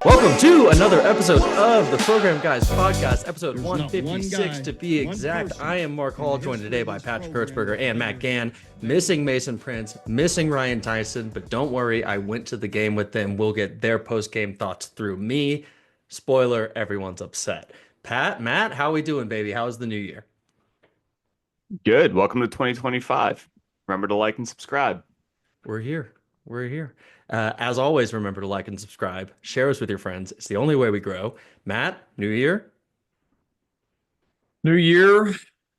Welcome to another episode of the Program Guys podcast, episode 156 to be exact. I am Mark Hall, joined today by Patrick Hertzberger and Matt Gann. Missing Mason Prince, missing Ryan Tyson, but don't worry, I went to the game with them. We'll get their post-game thoughts through me. Spoiler, everyone's upset. Pat, Matt, how we doing, baby? How's the new year? Good. Welcome to 2025. Remember to like and subscribe. We're here. We're here. As always, remember to like and subscribe. Share us with your friends. It's the only way we grow. Matt, new year? New year,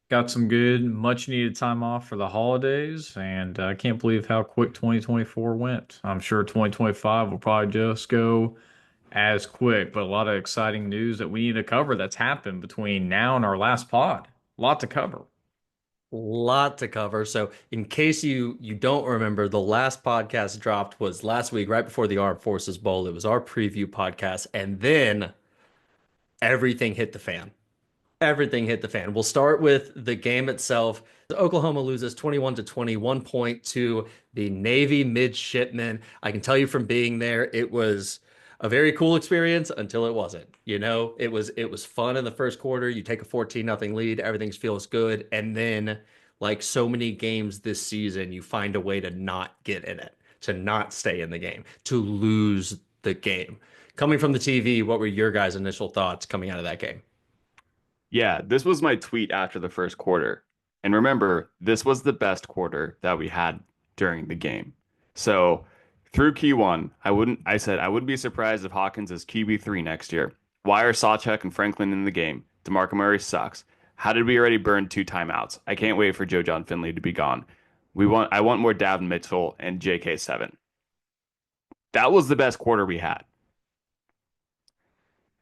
got some good, much needed time off for the holidays, and I can't believe how quick 2024 went. I'm sure 2025 will probably just go as quick, but a lot of exciting news that we need to cover that's happened between now and our last pod. A lot to cover. Lot to cover. So in case you don't remember, the last podcast dropped was last week, right before the Armed Forces Bowl. It was our preview podcast, and then everything hit the fan. Everything hit the fan. We'll start with the game itself. Oklahoma loses 21-20, 1 point to the Navy midshipmen. I can tell you from being there, it was a very cool experience until it wasn't. You know, it was fun in the first quarter. You take a 14-0 lead, everything feels good, and then like so many games this season, you find a way to not get in it, to not stay in the game, to lose the game. Coming from the TV, what were your guys' initial thoughts coming out of that game? Yeah, this was my tweet after the first quarter. And remember, this was the best quarter that we had during the game. So through Q1, I said I wouldn't be surprised if Hawkins is QB3 next year. Why are Sawchuk and Franklin in the game? DeMarco Murray sucks. How did we already burn 2 timeouts? I can't wait for Joe John Finley to be gone. I want more Davin Mitchell and JK7. That was the best quarter we had.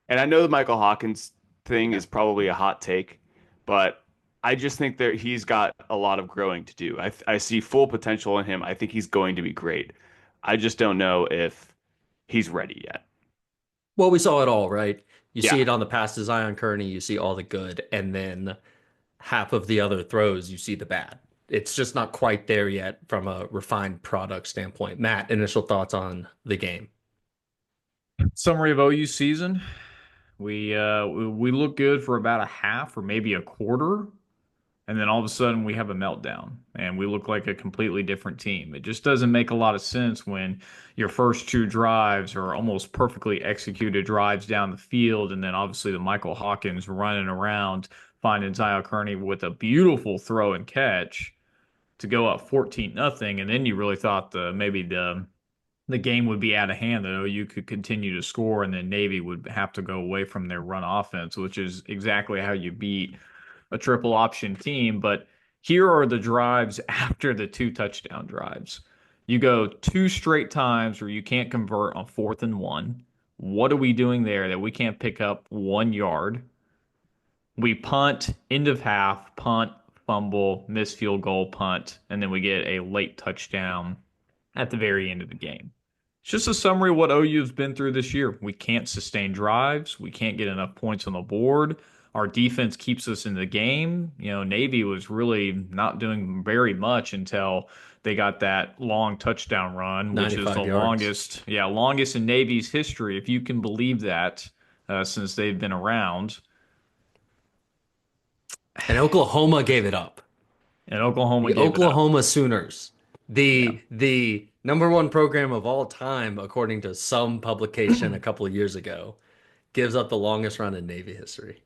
And I know the Michael Hawkins thing is probably a hot take, but I just think that he's got a lot of growing to do. I see full potential in him. I think he's going to be great. I just don't know if he's ready yet. Well, we saw it all, right? You Yeah. see it on the pass to Zion Kearney, you see all the good, and then half of the other throws, you see the bad. It's just not quite there yet from a refined product standpoint. Matt, initial thoughts on the game? Summary of OU season. We look good for about a half or maybe a quarter, and then all of a sudden we have a meltdown and we look like a completely different team. It just doesn't make a lot of sense when your first 2 drives are almost perfectly executed drives down the field, and then obviously the Michael Hawkins running around finding Zion Kearney with a beautiful throw and catch to go up 14-0, and then you really thought maybe the game would be out of hand, that OU could continue to score, and then Navy would have to go away from their run offense, which is exactly how you beat a triple option team. But here are the drives after the 2 touchdown drives. You go 2 straight times where you can't convert on 4th and 1. What are we doing there that we can't pick up 1 yard? We punt, end of half, punt, fumble, miss field goal, punt, and then we get a late touchdown at the very end of the game. It's just a summary of what OU's been through this year. We can't sustain drives. We can't get enough points on the board. Our defense keeps us in the game. You know, Navy was really not doing very much until they got that long touchdown run, which is the 95 yards. longest in Navy's history, if you can believe that, since they've been around. And Oklahoma gave it up. And Oklahoma The gave it up. Oklahoma Sooners, the number 1 program of all time, according to some publication a couple of years ago, gives up the longest run in Navy history.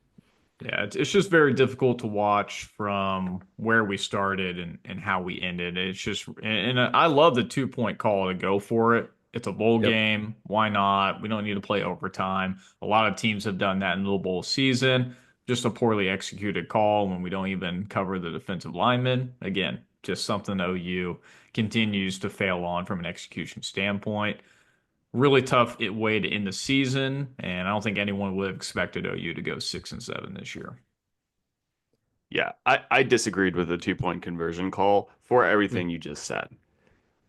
Yeah, it's just very difficult to watch from where we started and how we ended. It's just, and I love the 2-point call to go for it. It's a bowl game. Why not? We don't need to play overtime. A lot of teams have done that in the bowl season. Just a poorly executed call when we don't even cover the defensive linemen. Again, just something OU continues to fail on from an execution standpoint. Really tough way to end the season, and I don't think anyone would have expected OU to go 6-7 this year. Yeah, I disagreed with the 2-point conversion call for everything you just said.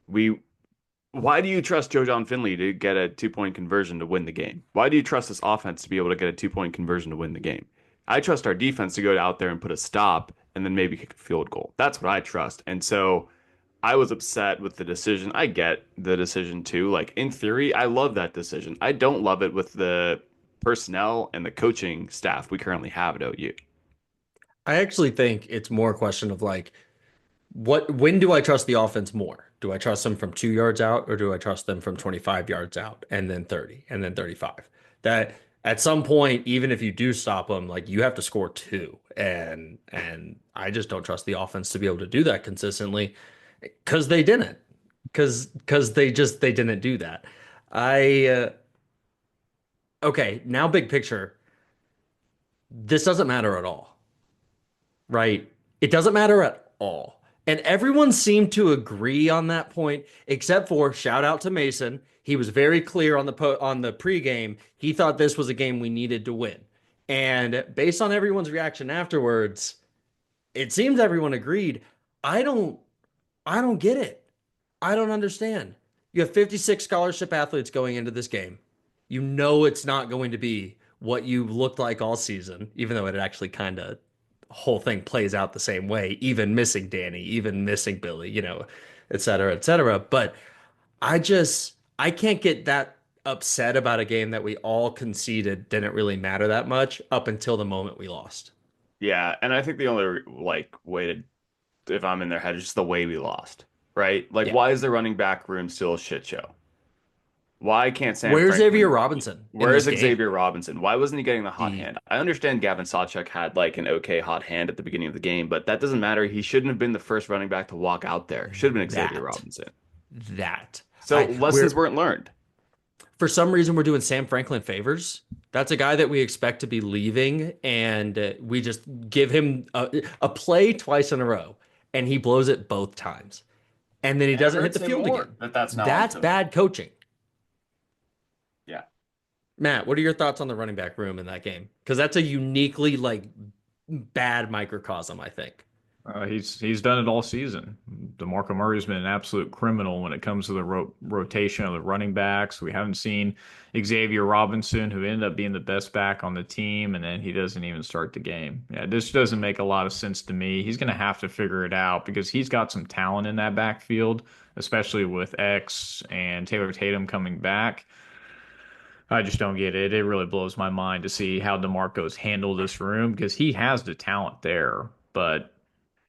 Why do you trust Joe John Finley to get a 2-point conversion to win the game? Why do you trust this offense to be able to get a 2-point conversion to win the game? I trust our defense to go out there and put a stop and then maybe kick a field goal. That's what I trust. And so I was upset with the decision. I get the decision too. Like in theory, I love that decision. I don't love it with the personnel and the coaching staff we currently have at OU. I actually think it's more a question of like, when do I trust the offense more? Do I trust them from 2 yards out, or do I trust them from 25 yards out and then 30 and then 35? That at some point, even if you do stop them, like you have to score two. And I just don't trust the offense to be able to do that consistently because they didn't. Because they didn't do that. I Okay, now big picture, this doesn't matter at all, right? It doesn't matter at all. And everyone seemed to agree on that point, except for shout out to Mason. He was very clear on the pregame. He thought this was a game we needed to win. And based on everyone's reaction afterwards, it seems everyone agreed. I don't I don't get it. I don't understand. You have 56 scholarship athletes going into this game. You know it's not going to be what you looked like all season, even though it actually kind of whole thing plays out the same way, even missing Danny, even missing Billy, et cetera, et cetera. But I can't get that upset about a game that we all conceded didn't really matter that much up until the moment we lost. Yeah, and I think the only like way to, if I'm in their head, is just the way we lost, right? Like, Yeah. why is the running back room still a shit show? Why can't Sam Where's Xavier Franklin? Robinson in Where's this game? Xavier Robinson? Why wasn't he getting the hot The hand? I understand Gavin Sawchuk had like an okay hot hand at the beginning of the game, but that doesn't matter. He shouldn't have been the first running back to walk out there. Should have been Xavier that Robinson. that So lessons weren't learned. for some reason we're doing Sam Franklin favors. That's a guy that we expect to be leaving, and we just give him a play twice in a row, and he blows it both times, and then he And it doesn't hit the hurts him field more again. that that's not on That's him. bad coaching. Yeah. Matt, what are your thoughts on the running back room in that game? Because that's a uniquely like bad microcosm, I think. He's done it all season. DeMarco Murray's been an absolute criminal when it comes to the rotation of the running backs. We haven't seen Xavier Robinson, who ended up being the best back on the team, and then he doesn't even start the game. Yeah, this doesn't make a lot of sense to me. He's going to have to figure it out because he's got some talent in that backfield, especially with X and Taylor Tatum coming back. I just don't get it. It really blows my mind to see how DeMarco's handled this room because he has the talent there, but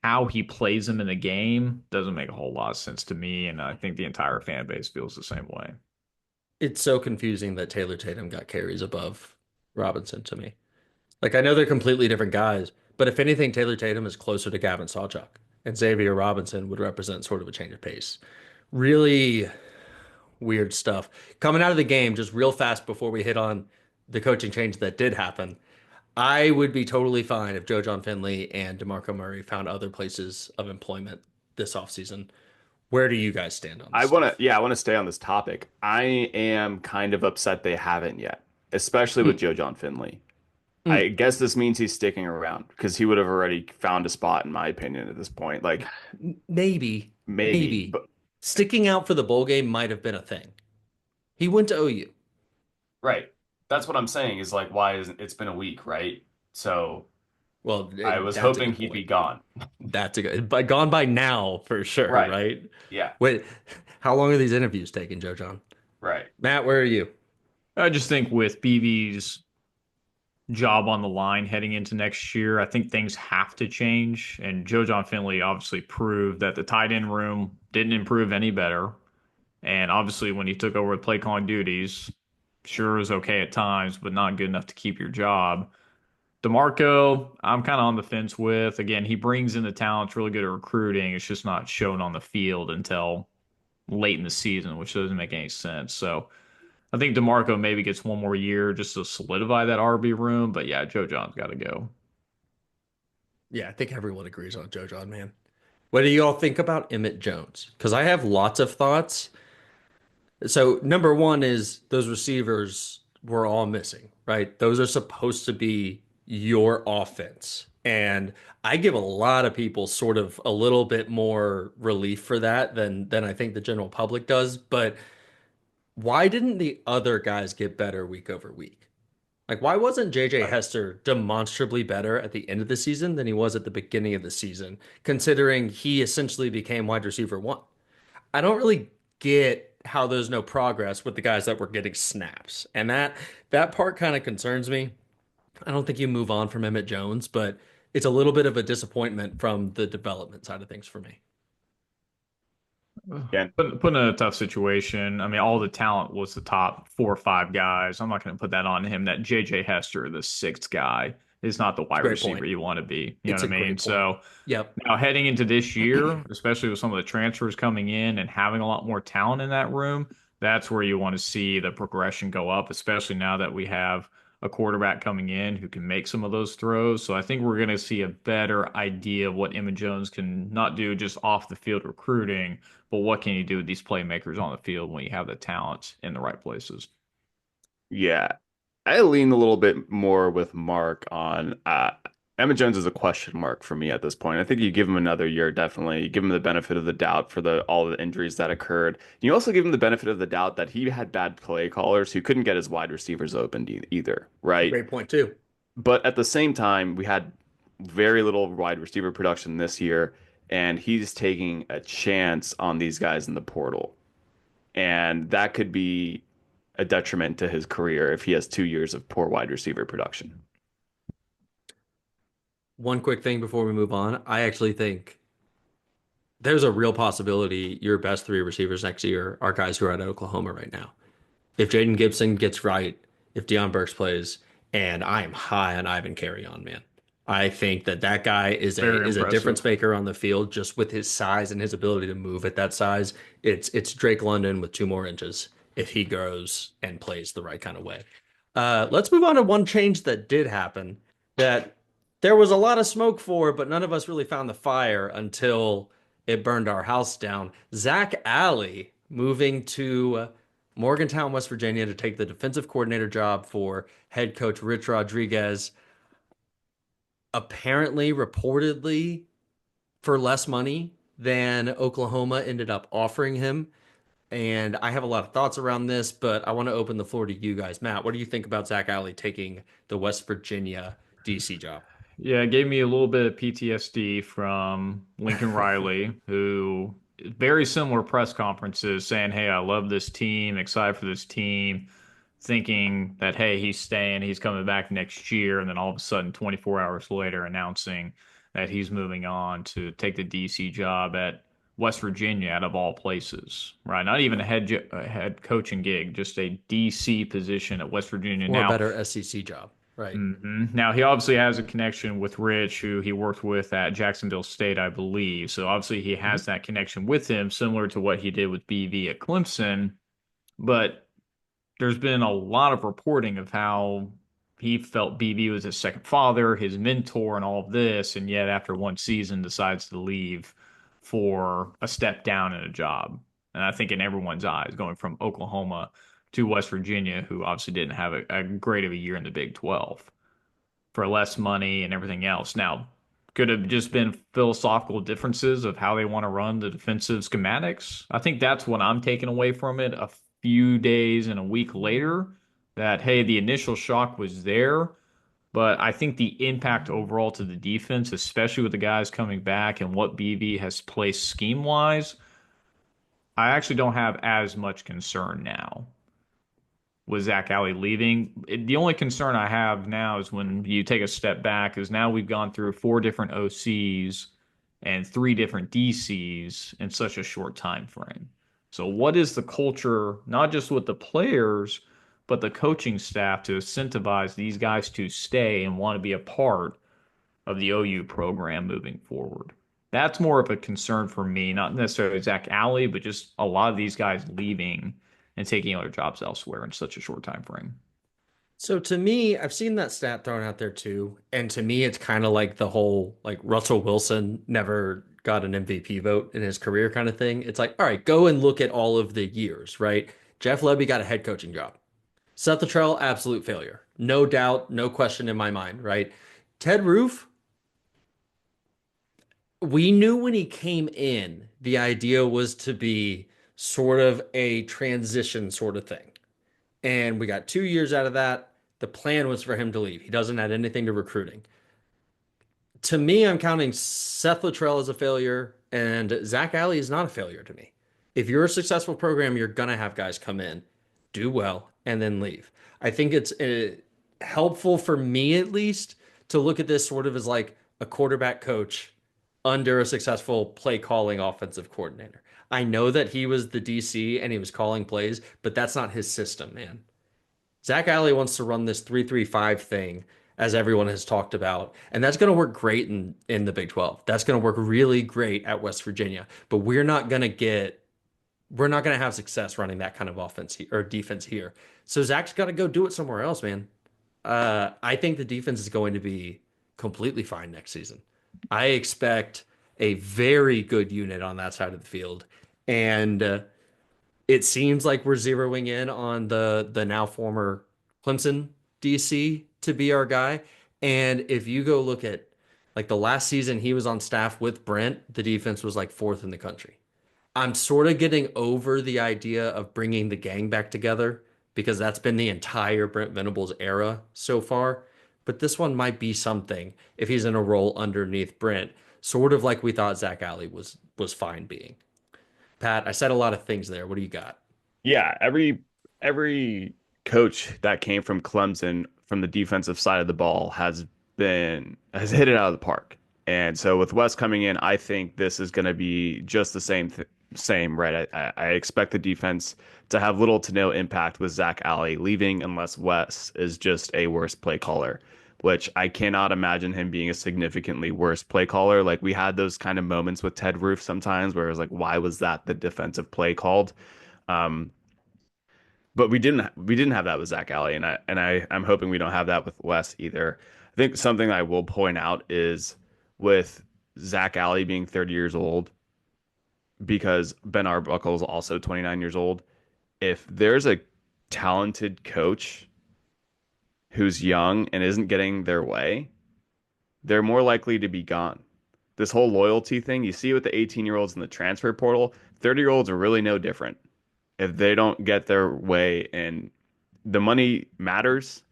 how he plays him in the game doesn't make a whole lot of sense to me, and I think the entire fan base feels the same way. It's so confusing that Taylor Tatum got carries above Robinson to me. Like I know they're completely different guys, but if anything, Taylor Tatum is closer to Gavin Sawchuk, and Xavier Robinson would represent sort of a change of pace. Really weird stuff. Coming out of the game, just real fast before we hit on the coaching change that did happen, I would be totally fine if Joe John Finley and DeMarco Murray found other places of employment this offseason. Where do you guys stand on this stuff? I want to stay on this topic. I am kind of upset they haven't yet, especially with Mm, Joe John Finley. I mm. guess this means he's sticking around because he would have already found a spot, in my opinion, at this point. Like Maybe, maybe, maybe. but Sticking out for the bowl game might have been a thing. He went to OU. right. That's what I'm saying is like, why isn't it's been a week, right? So Well, I was that's a hoping good he'd be point. gone. That's a good, but gone by now for sure, Right. right? Yeah. Wait, how long are these interviews taking, Joe John? Right. Matt, where are you? I just think with BB's job on the line heading into next year, I think things have to change. And Joe John Finley obviously proved that the tight end room didn't improve any better. And obviously, when he took over with play calling duties, sure was okay at times, but not good enough to keep your job. DeMarco, I'm kind of on the fence with. Again, he brings in the talent, it's really good at recruiting. It's just not shown on the field until late in the season, which doesn't make any sense. So I think DeMarco maybe gets one more year just to solidify that RB room. But yeah, Joe John's got to go. Yeah, I think everyone agrees on Joe John, man. What do you all think about Emmett Jones? Because I have lots of thoughts. So, number one is those receivers were all missing, right? Those are supposed to be your offense. And I give a lot of people sort of a little bit more relief for that than I think the general public does. But why didn't the other guys get better week over week? Like, why wasn't JJ Right. Hester demonstrably better at the end of the season than he was at the beginning of the season, considering he essentially became wide receiver one? I don't really get how there's no progress with the guys that were getting snaps. And that part kind of concerns me. I don't think you move on from Emmett Jones, but it's a little bit of a disappointment from the development side of things for me. Again, Put in a tough situation. I mean, all the talent was the top 4 or 5 guys. I'm not going to put that on him. That JJ Hester, the sixth guy, is not the It's a wide great receiver point. you want to be. You know It's what a I mean? great point. So Yep. now heading into this year, especially with some of the transfers coming in and having a lot more talent in that room, that's where you want to see the progression go up, especially now that we have a quarterback coming in who can make some of those throws. So I think we're going to see a better idea of what Emmett Jones can not do just off the field recruiting, but what can you do with these playmakers on the field when you have the talent in the right places? yeah, I lean a little bit more with Mark on Emma Jones is a question mark for me at this point. I think you give him another year, definitely. You give him the benefit of the doubt for the all the injuries that occurred. You also give him the benefit of the doubt that he had bad play callers who couldn't get his wide receivers open either, right? Great point too. But at the same time, we had very little wide receiver production this year, and he's taking a chance on these guys in the portal. And that could be a detriment to his career if he has 2 years of poor wide receiver production. One quick thing before we move on. I actually think there's a real possibility your best three receivers next year are guys who are at Oklahoma right now. If Jaden Gibson gets right, if Deion Burks plays, and I am high on Ivan Carry-On, man. I think that guy Very is a difference impressive. maker on the field just with his size and his ability to move at that size. It's Drake London with 2 more inches if he grows and plays the right kind of way. Let's move on to one change that did happen that there was a lot of smoke for, but none of us really found the fire until it burned our house down. Zac Alley moving to Morgantown, West Virginia to take the defensive coordinator job for head coach Rich Rodriguez. Apparently, reportedly, for less money than Oklahoma ended up offering him. And I have a lot of thoughts around this, but I want to open the floor to you guys. Matt, what do you think about Zac Alley taking the West Virginia DC job? Yeah, it gave me a little bit of PTSD from Lincoln Riley, who very similar press conferences saying, "Hey, I love this team, excited for this team," thinking that, hey, he's staying, he's coming back next year, and then all of a sudden, 24 hours later, announcing that he's moving on to take the DC job at West Virginia, out of all places, right? Not even a head coaching gig, just a DC position at West Virginia. Or a Now, better SEC job, right? Now he obviously has a connection with Rich, who he worked with at Jacksonville State, I believe. So obviously he Mhm. has that connection with him, similar to what he did with BV at Clemson. But there's been a lot of reporting of how he felt BB was his second father, his mentor, and all of this, and yet after one season decides to leave for a step down in a job. And I think in everyone's eyes, going from Oklahoma to West Virginia, who obviously didn't have a great of a year in the Big 12, for less money and everything else. Now, could have just been philosophical differences of how they want to run the defensive schematics. I think that's what I'm taking away from it a few days and a week later, that, hey, the initial shock was there, but I think the impact overall to the defense, especially with the guys coming back and what BV has placed scheme wise, I actually don't have as much concern now with Zac Alley leaving. The only concern I have now is when you take a step back, is now we've gone through 4 different OCs and 3 different DCs in such a short time frame. So what is the culture, not just with the players, but the coaching staff to incentivize these guys to stay and want to be a part of the OU program moving forward? That's more of a concern for me, not necessarily Zac Alley, but just a lot of these guys leaving and taking other jobs elsewhere in such a short time frame. So to me, I've seen that stat thrown out there too. And to me, it's kind of like the whole like Russell Wilson never got an MVP vote in his career kind of thing. It's like, all right, go and look at all of the years, right? Jeff Lebby got a head coaching job. Seth Luttrell, absolute failure. No doubt, no question in my mind, right? Ted Roof, we knew when he came in, the idea was to be sort of a transition sort of thing. And we got 2 years out of that. The plan was for him to leave. He doesn't add anything to recruiting. To me, I'm counting Seth Luttrell as a failure, and Zac Alley is not a failure to me. If you're a successful program, you're gonna have guys come in, do well, and then leave. I think it's helpful for me at least to look at this sort of as like a quarterback coach under a successful play calling offensive coordinator. I know that he was the DC and he was calling plays, but that's not his system, man. Zac Alley wants to run this 3-3-5 thing, as everyone has talked about, and that's going to work great in the Big 12. That's going to work really great at West Virginia, but we're not going to have success running that kind of offense or defense here. So Zach's got to go do it somewhere else, man. I think the defense is going to be completely fine next season. I expect a very good unit on that side of the field, and it seems like we're zeroing in on the now former Clemson DC to be our guy. And if you go look at like the last season he was on staff with Brent, the defense was like fourth in the country. I'm sort of getting over the idea of bringing the gang back together because that's been the entire Brent Venables era so far. But this one might be something if he's in a role underneath Brent, sort of like we thought Zac Alley was fine being. Pat, I said a lot of things there. What do you got? Yeah, every coach that came from Clemson from the defensive side of the ball has hit it out of the park. And so with Wes coming in, I think this is going to be just the same, right? I expect the defense to have little to no impact with Zac Alley leaving unless Wes is just a worse play caller, which I cannot imagine him being a significantly worse play caller. Like we had those kind of moments with Ted Roof sometimes where it was like, why was that the defensive play called? Um, but we didn't have that with Zac Alley, I'm hoping we don't have that with Wes either. I think something I will point out is with Zac Alley being 30 years old, because Ben Arbuckle is also 29 years old. If there's a talented coach who's young and isn't getting their way, they're more likely to be gone. This whole loyalty thing, you see with the 18-year-olds in the transfer portal, 30-year-olds are really no different. If they don't get their way, and the money matters,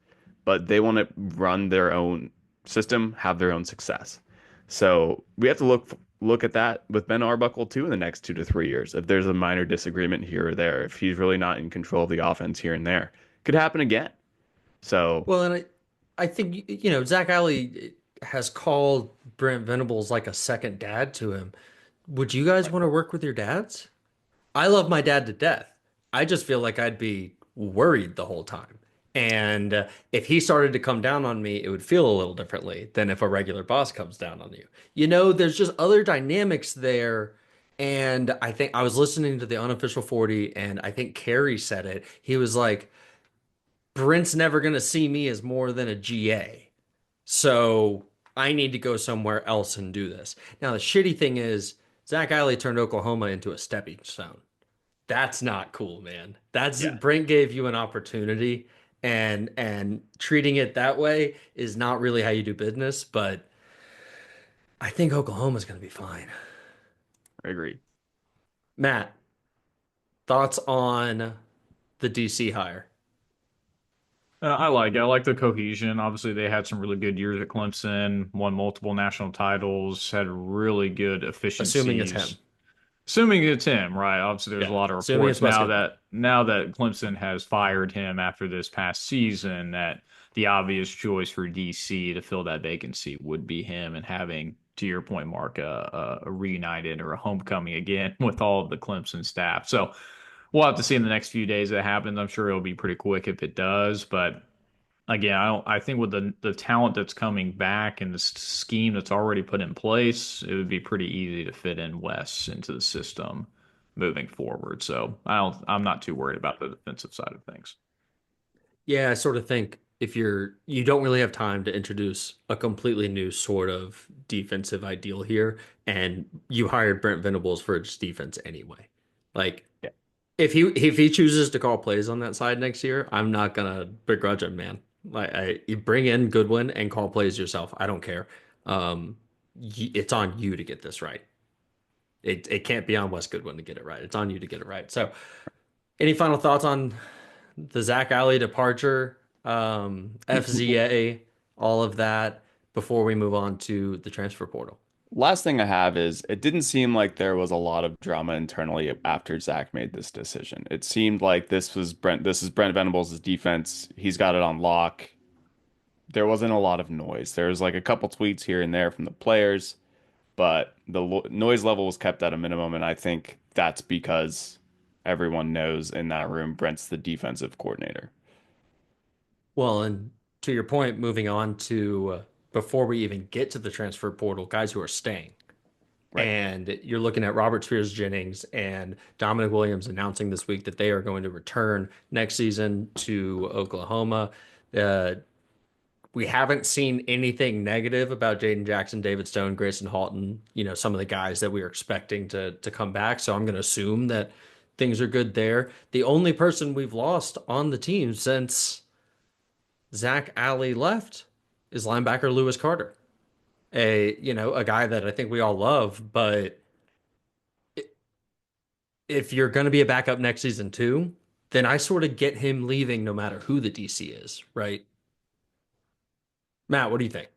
but they want to run their own system, have their own success. So we have to look at that with Ben Arbuckle too in the next 2 to 3 years. If there's a minor disagreement here or there, if he's really not in control of the offense here and there, could happen again. So Well, and I think Zac Alley has called Brent Venables like a second dad to him. Would you guys want to work with your dads? I love my dad to death. I just feel like I'd be worried the whole time. And if he started to come down on me, it would feel a little differently than if a regular boss comes down on you. There's just other dynamics there. And I think I was listening to the unofficial 40, and I think Kerry said it. He was like, Brent's never going to see me as more than a GA. So I need to go somewhere else and do this. Now, the shitty thing is, Zac Alley turned Oklahoma into a stepping stone. That's not cool, man. That's yeah, Brent gave you an opportunity, and treating it that way is not really how you do business, but I think Oklahoma's going to be fine. I agree. Matt, thoughts on the DC hire? I like the cohesion. Obviously, they had some really good years at Clemson, won multiple national titles, had really good Assuming it's him. efficiencies. Assuming it's him, right? Obviously, there's a Yeah. lot of Assuming it's reports West now Goodman. that Clemson has fired him after this past season, that the obvious choice for DC to fill that vacancy would be him, and having, to your point, Mark, a reunited or a homecoming again with all of the Clemson staff. So we'll have to see in the next few days that happens. I'm sure it'll be pretty quick if it does, but again, I think with the talent that's coming back and the scheme that's already put in place, it would be pretty easy to fit in Wes into the system moving forward. So I'm not too worried about the defensive side of things. Yeah, I sort of think if you don't really have time to introduce a completely new sort of defensive ideal here, and you hired Brent Venables for his defense anyway. Like Yeah, if he chooses to call plays on that side next year, I'm not gonna begrudge him, man. Like you bring in Goodwin and call plays yourself. I don't care. It's on you to get this right. It can't be on Wes Goodwin to get it right. It's on you to get it right. So, any final thoughts on the Zac Alley departure, FZA, all of that before we move on to the transfer portal? Last thing I have is it didn't seem like there was a lot of drama internally after Zac made this decision. It seemed like this is Brent Venables' defense. He's got it on lock. There wasn't a lot of noise. There was like a couple tweets here and there from the players, but the noise level was kept at a minimum, and I think that's because everyone knows in that room Brent's the defensive coordinator. Well, and to your point, moving on to before we even get to the transfer portal, guys who are staying. Right. And you're looking at Robert Spears-Jennings and Dominic Williams announcing this week that they are going to return next season to Oklahoma. Uh, we haven't seen anything negative about Jaden Jackson, David Stone, Grayson Halton, some of the guys that we were expecting to come back. So I'm going to assume that things are good there. The only person we've lost on the team since Zac Alley left is linebacker Lewis Carter, a guy that I think we all love, but if you're going to be a backup next season too, then I sort of get him leaving no matter who the DC is, right? Matt, what do you think?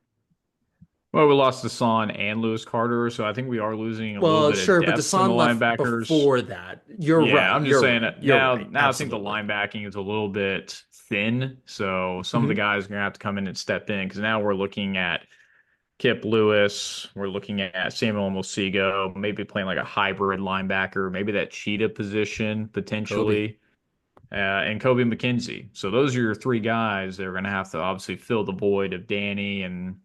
Well, we lost Hassan and Lewis Carter, so I think we are losing a little Well, bit of sure, but depth in the Deshaun left linebackers. before that. You're Yeah, right. I'm just You're saying right. that You're now. right. Now I think the Absolutely. linebacking is a little bit thin, so some of the Mhm. guys are gonna have to come in and step in because now we're looking at Kip Lewis, we're looking at Samuel Mosigo, maybe playing like a hybrid linebacker, maybe that cheetah position Kobe. potentially, and Kobe McKenzie. So those are your three guys that are gonna have to obviously fill the void of Danny and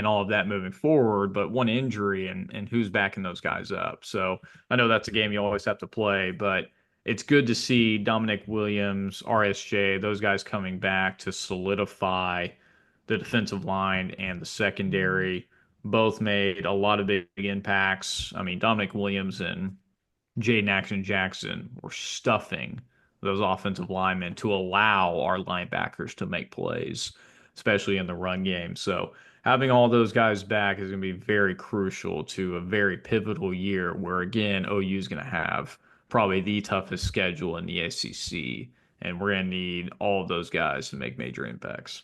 all of that moving forward, but one injury and who's backing those guys up. So I know that's a game you always have to play, but it's good to see Dominic Williams, RSJ, those guys coming back to solidify the defensive line and the secondary. Both made a lot of big impacts. I mean, Dominic Williams and Jaden Action Jackson were stuffing those offensive linemen to allow our linebackers to make plays, especially in the run game. So having all those guys back is going to be very crucial to a very pivotal year where, again, OU is going to have probably the toughest schedule in the ACC, and we're going to need all of those guys to make major impacts.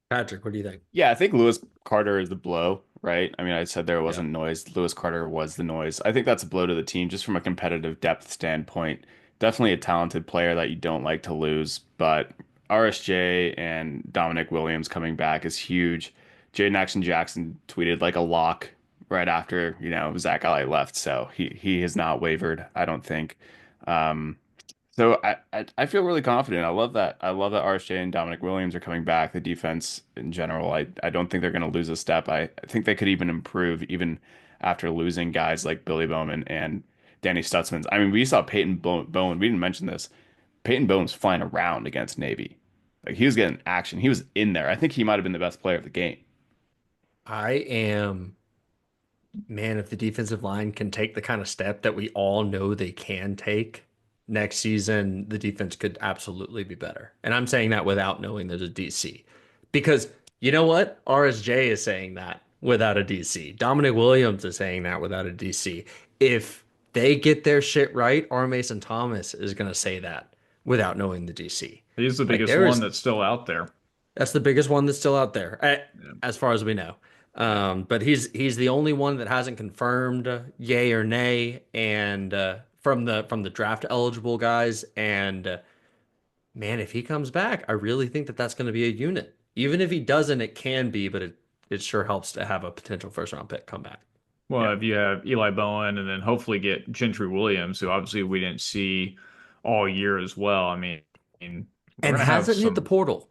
Patrick, what do you think? Yeah, I think Lewis Carter is the blow, right? I mean, I said there Yeah. wasn't noise. Lewis Carter was the noise. I think that's a blow to the team just from a competitive depth standpoint. Definitely a talented player that you don't like to lose, but RSJ and Dominic Williams coming back is huge. Jaden Action Jackson tweeted like a lock right after, Zac Alley left, so he has not wavered, I don't think. Um, so I feel really confident. I love that. I love that RSJ and Dominic Williams are coming back. The defense in general, I don't think they're going to lose a step. I think they could even improve even after losing guys like Billy Bowman and Danny Stutzman. I mean, we saw Bowen. We didn't mention this. Peyton Bowen was flying around against Navy. Like he was getting action. He was in there. I think he might have been the best player of the game. I am, man, if the defensive line can take the kind of step that we all know they can take next season, the defense could absolutely be better. And I'm saying that without knowing there's a DC. Because you know what? RSJ is saying that without a DC. Dominic Williams is saying that without a DC. If they get their shit right, R. Mason Thomas is going to say that without knowing the DC. He's the Like biggest there one is that's still out there. That's the biggest one that's still out there, Yeah. as far as we know. But he's the only one that hasn't confirmed yay or nay, and from the draft eligible guys. And man, if he comes back, I really think that that's going to be a unit. Even if he doesn't, it can be, but it sure helps to have a potential first round pick come back. Well, Yeah. if you have Eli Bowen and then hopefully get Gentry Williams, who obviously we didn't see all year as well. We're And gonna have hasn't hit the some portal,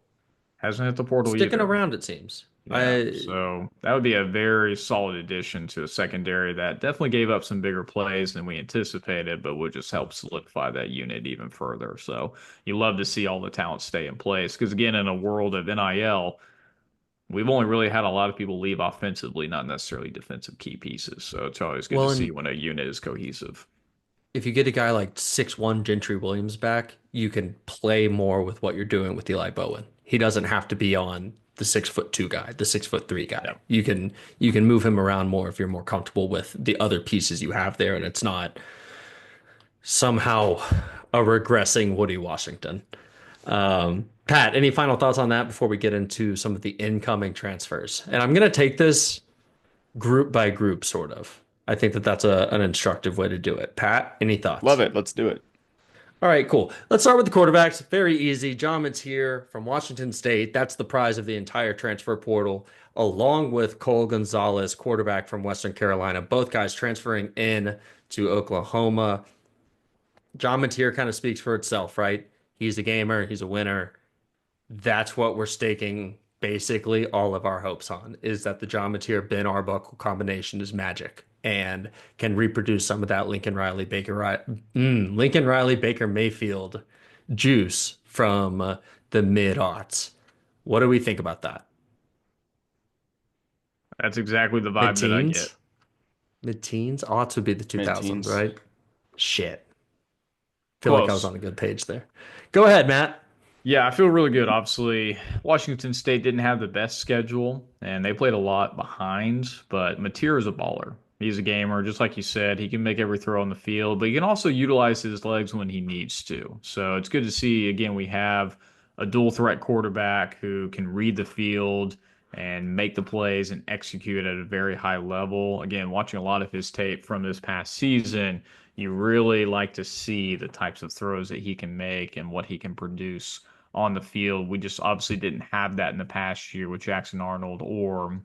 hasn't hit the portal sticking either. around, it seems. Yeah, so that would be a very solid addition to a secondary that definitely gave up some bigger plays than we anticipated, but would just help solidify that unit even further. So you love to see all the talent stay in place because again, in a world of NIL, we've only really had a lot of people leave offensively, not necessarily defensive key pieces. So it's always good to Well, see and when a unit is cohesive. if you get a guy like 6'1" Gentry Williams back, you can play more with what you're doing with Eli Bowen. He doesn't have to be on the 6'2" guy, the 6'3" guy. Yeah. You can move him around more if you're more comfortable with the other pieces you have there, and it's not somehow a regressing Woody Washington. Pat, any final thoughts on that before we get into some of the incoming transfers? And I'm gonna take this group by group, sort of. I think that that's an instructive way to do it. Pat, any Love thoughts? it. Let's do it. All right, cool. Let's start with the quarterbacks. Very easy. John Matvichas from Washington State. That's the prize of the entire transfer portal, along with Cole Gonzalez, quarterback from Western Carolina. Both guys transferring in to Oklahoma. John Matvichas kind of speaks for itself, right? He's a gamer. He's a winner. That's what we're staking basically all of our hopes on is that the John Mateer Ben Arbuckle combination is magic and can reproduce some of that Lincoln Riley Baker Mayfield juice from the mid aughts. What do we think about that? That's exactly the Mid vibe that I get. teens? Mid teens? Aughts would be the 2000s, Mid-teens. right? Shit. Feel like I was Close. on a good page there. Go ahead, Matt. Yeah, I feel really good. Obviously, Washington State didn't have the best schedule, and they played a lot behind, but Mateer is a baller. He's a gamer, just like you said. He can make every throw on the field, but he can also utilize his legs when he needs to. So it's good to see, again, we have a dual threat quarterback who can read the field and make the plays and execute at a very high level. Again, watching a lot of his tape from this past season, you really like to see the types of throws that he can make and what he can produce on the field. We just obviously didn't have that in the past year with Jackson Arnold or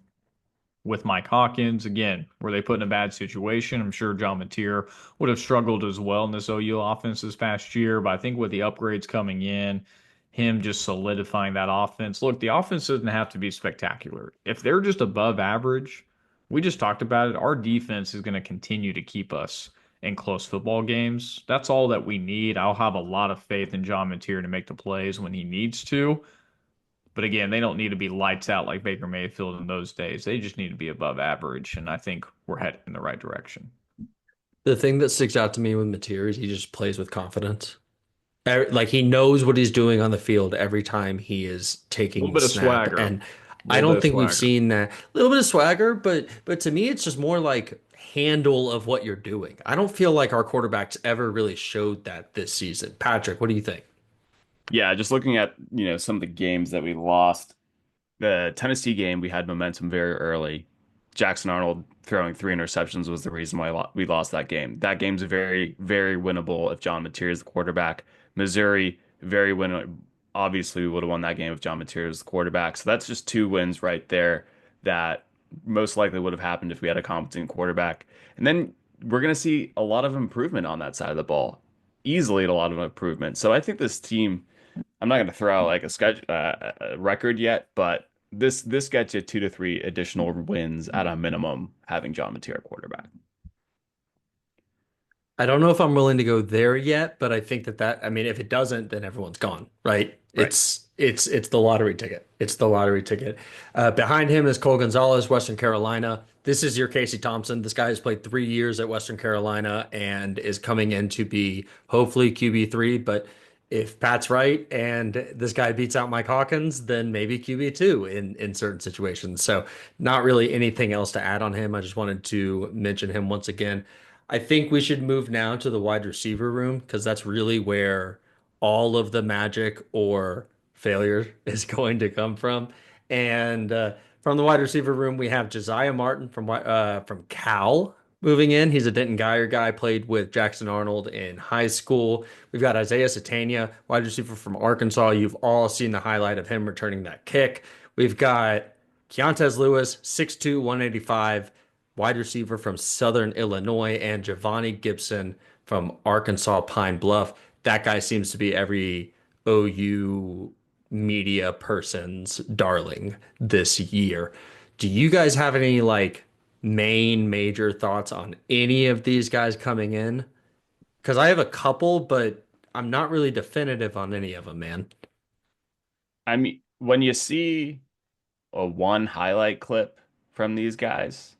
with Mike Hawkins. Again, were they put in a bad situation? I'm sure John Mateer would have struggled as well in this OU offense this past year, but I think with the upgrades coming in, him just solidifying that offense. Look, the offense doesn't have to be spectacular. If they're just above average, we just talked about it. Our defense is going to continue to keep us in close football games. That's all that we need. I'll have a lot of faith in John Mateer to make the plays when he needs to. But again, they don't need to be lights out like Baker Mayfield in those days. They just need to be above average, and I think we're heading in the right direction. The thing that sticks out to me with Mateer is he just plays with confidence. Like he knows what he's doing on the field every time he is A little taking bit of snap. swagger. A And I little bit don't of think we've swagger. seen that. A little bit of swagger, but to me it's just more like handle of what you're doing. I don't feel like our quarterbacks ever really showed that this season. Patrick, what do you think? Yeah, just looking at, some of the games that we lost. The Tennessee game, we had momentum very early. Jackson Arnold throwing 3 interceptions was the reason why we lost that game. That game's very, very winnable if John Mateer is the quarterback. Missouri, very winnable. Obviously, we would have won that game if John Mateer is the quarterback. So that's just 2 wins right there that most likely would have happened if we had a competent quarterback. And then we're going to see a lot of improvement on that side of the ball. Easily a lot of improvement. So I think this team, I'm not going to throw out like a record yet, but this gets you 2 to 3 additional wins at a minimum, having John Mateer quarterback. I don't know if I'm willing to go there yet, but I think I mean, if it doesn't, then everyone's gone, right? Right. It's the lottery ticket. It's the lottery ticket. Behind him is Cole Gonzalez, Western Carolina. This is your Casey Thompson. This guy has played 3 years at Western Carolina and is coming in to be hopefully QB3. But if Pat's right and this guy beats out Mike Hawkins, then maybe QB2 in certain situations. So not really anything else to add on him. I just wanted to mention him once again. I think we should move now to the wide receiver room because that's really where all of the magic or failure is going to come from. And from the wide receiver room, we have Josiah Martin from Cal moving in. He's a Denton Guyer guy, played with Jackson Arnold in high school. We've got Isaiah Satania, wide receiver from Arkansas. You've all seen the highlight of him returning that kick. We've got Keontez Lewis, 6'2", 185, wide receiver from Southern Illinois, and Giovanni Gibson from Arkansas Pine Bluff. That guy seems to be every OU media person's darling this year. Do you guys have any like main major thoughts on any of these guys coming in? Because I have a couple, but I'm not really definitive on any of them, man. I mean, when you see a one highlight clip from these guys,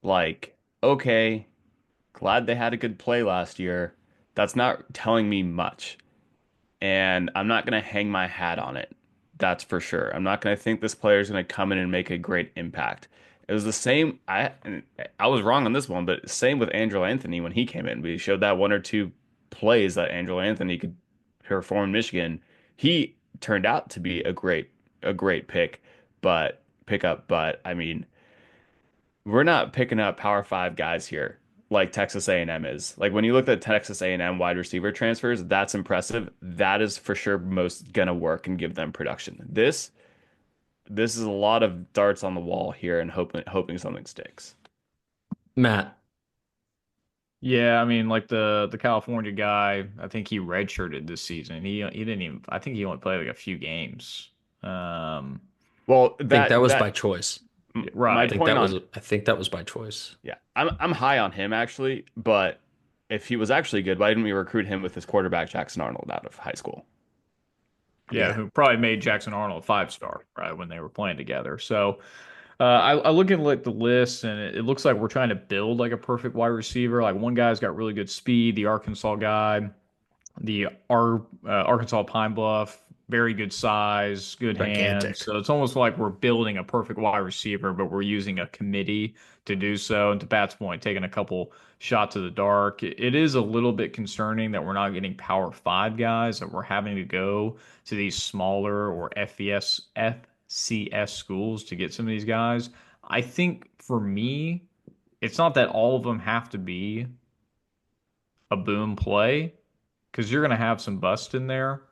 like, okay, glad they had a good play last year. That's not telling me much. And I'm not going to hang my hat on it. That's for sure. I'm not going to think this player is going to come in and make a great impact. It was the same. I was wrong on this one, but same with Andrew Anthony when he came in. We showed that 1 or 2 plays that Andrew Anthony could perform in Michigan. He turned out to be a great pick, but pickup. But I mean, we're not picking up Power Five guys here like Texas A&M is. Like when you look at Texas A&M wide receiver transfers, that's impressive. That is for sure most gonna work and give them production. This is a lot of darts on the wall here and hoping something sticks. Matt, Yeah, I mean, like the California guy, I think he redshirted this season. He didn't even. I think he only played like a few games. Um, Well, I think that was by that choice. my right. point on I think that was by choice. yeah, I'm high on him actually, but if he was actually good, why didn't we recruit him with his quarterback Jackson Arnold out of high school? Yeah, Yeah. who probably made Jackson Arnold a 5-star, right, when they were playing together. So I look at like the list, and it looks like we're trying to build like a perfect wide receiver. Like one guy's got really good speed, the Arkansas guy. Arkansas Pine Bluff, very good size, good hands. Gigantic. So it's almost like we're building a perfect wide receiver, but we're using a committee to do so. And to Pat's point, taking a couple shots to the dark, it is a little bit concerning that we're not getting Power Five guys, that we're having to go to these smaller or FCS schools to get some of these guys. I think for me, it's not that all of them have to be a boom play because you're going to have some bust in there.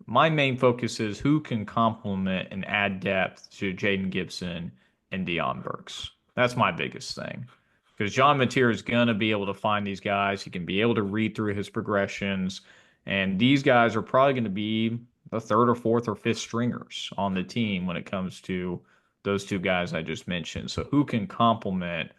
My main focus is who can complement and add depth to Jaden Gibson and Deion Burks. That's my biggest thing. Because John Mateer is going to be able to find these guys. He can be able to read through his progressions. And these guys are probably going to be the third or fourth or fifth stringers on the team when it comes to those two guys I just mentioned. So who can complement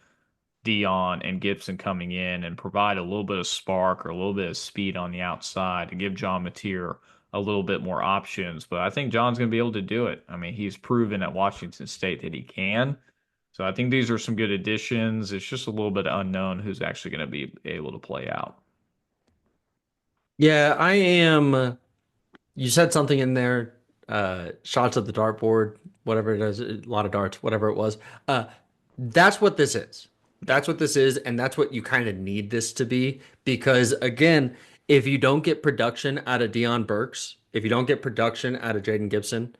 Dion and Gibson coming in and provide a little bit of spark or a little bit of speed on the outside to give John Mateer a little bit more options. But I think John's going to be able to do it. I mean, he's proven at Washington State that he can. So I think these are some good additions. It's just a little bit unknown who's actually going to be able to play out. Yeah, I am. You said something in there, shots at the dartboard, whatever it is, a lot of darts, whatever it was. That's what this is. That's what this is, and that's what you kind of need this to be. Because again, if you don't get production out of Deion Burks, if you don't get production out of Jaden Gibson,